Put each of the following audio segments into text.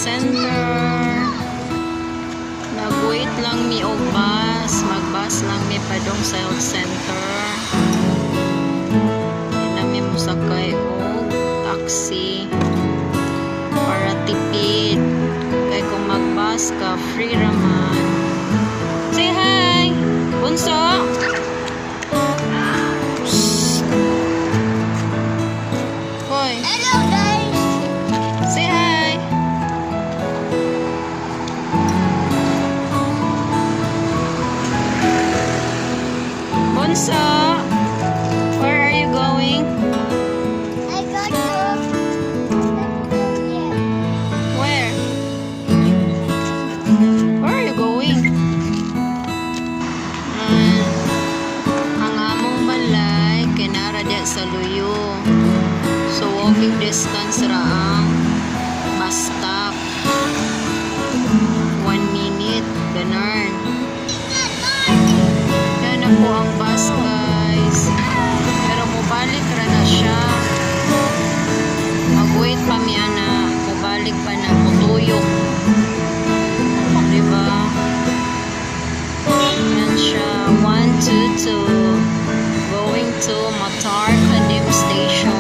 Center. Nag-wait lang mi og bus. Mag-bus lang mi padong sa health center. Nami mo sakay og taxi para tipid. Kaya kung mag-bus ka, free raman. Say hi! Bunso! Hoy! Hello guys! Say hi! Bunso! Where are you going? I got to Where? Where are you going? Ang among balay kinara diya sa Luyo. So walking distance ra ang bus stop. 1 minute, ganun. Yan na po ang bus, guys. Pero mubalik ra na siya. Mag-wait pa mi ana, mubalik pa na, mutuyok. Diba? Yan siya, 122. Going to Matar Kadim Station.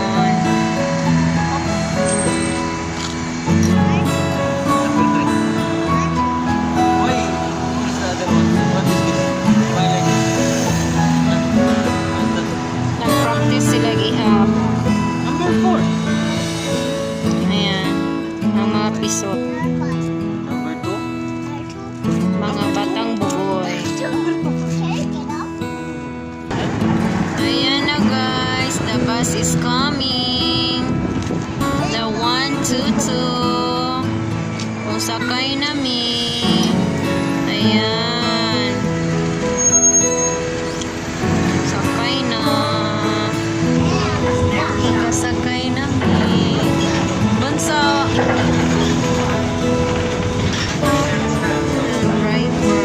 Nag-practice sila gihap. Number 4. Ayan, ang mga pisot. Number 2. Mga batang bugoy. Ayan na guys, the bus is coming. The 122. Kung sakay nami. Ayan. Sakay na. Sakay nami. Bunso. Driver.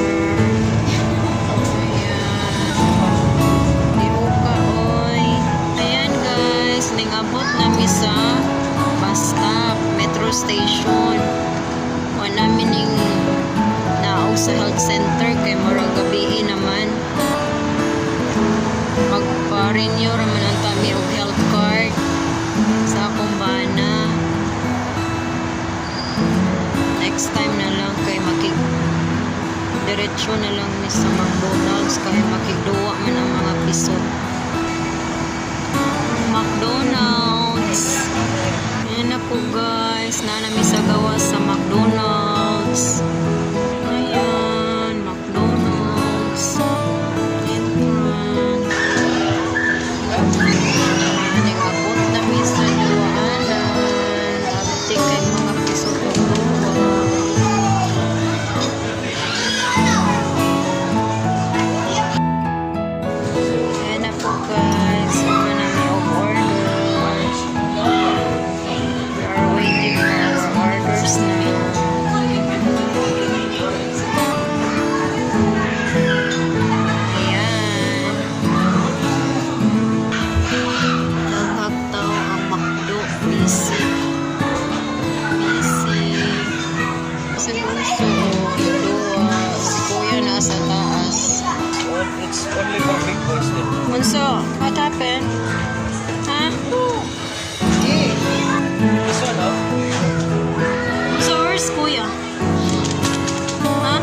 Ayan guys, ningabot namin sa bus stop, metro station. Wala namin ning naaw sa health center kay murag gabi naman. Magpa-renew raman ang kami og health card sa akong bana. Next time na lang kay diretso na lang ni sa McDonald's kay makigduwa man ang mga pisot. McDonald's. Ayan na po guys. Nanami sa gawas sa McDonald's. Ayan. McDonald's. Entrance. Ayan. Abot namin sa duwaanan. Abtik kay mga piso to duwa. Ayan na po guys. Manami og orders. We are waiting for orders na. Ayan. Naghagtaw ang McDo. Busy. Si Bunso. Dua. Si Kuya nasa taas. It's only for big boys then. Bunso, what happened? Huh? This one, oh? So, where's Kuya? Huh?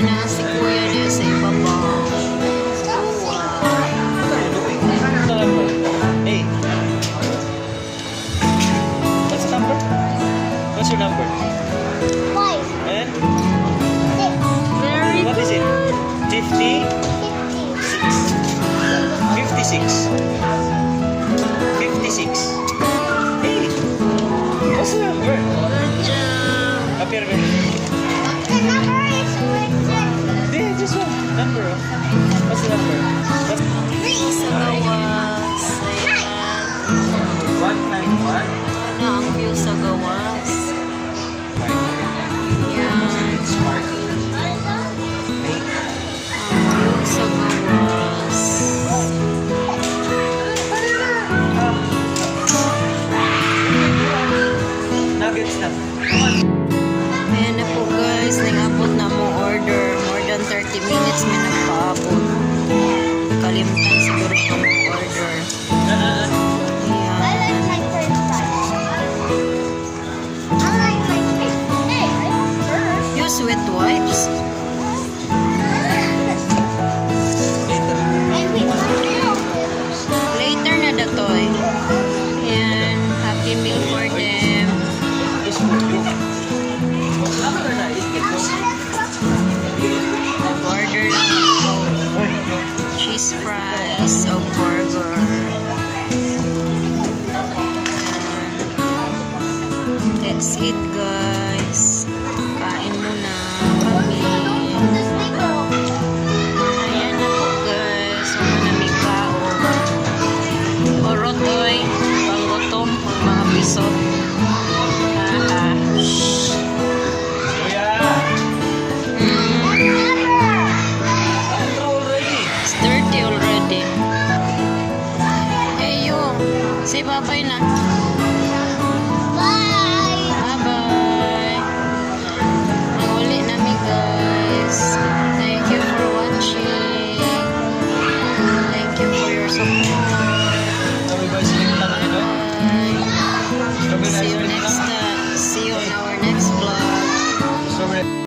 Na si Kuya niya sa ibabaw. Hey. What's the number? What's your number? And Very what is it? 50? 56. 56. Hey. What's the number? good job. Up here, baby. Hey, this one. Number. Oh. What's the number? Sa gawas. Ayan. 191. Ano ang view sa gawas? Ayan. Ang view sa gawas. Ayan na po guys, nang-abot na mo order. More than 30 minutes may nagpaabot. Kalimtan siguro ka mo order. I Ayan. like my first fries. I like my first. Hey, I want first. Use wet wipes. And we want milk. Later na datoy. Ayan, happy meal for them. Order lang ako. Cheese fries o burger. That's it guys. Kain muna kami. Ayan na po guys. Wala namin kaon. Orotoy. Panggutom. Ang mga bisot. Haha. It's dirty already. Hey you. Say bye-bye na.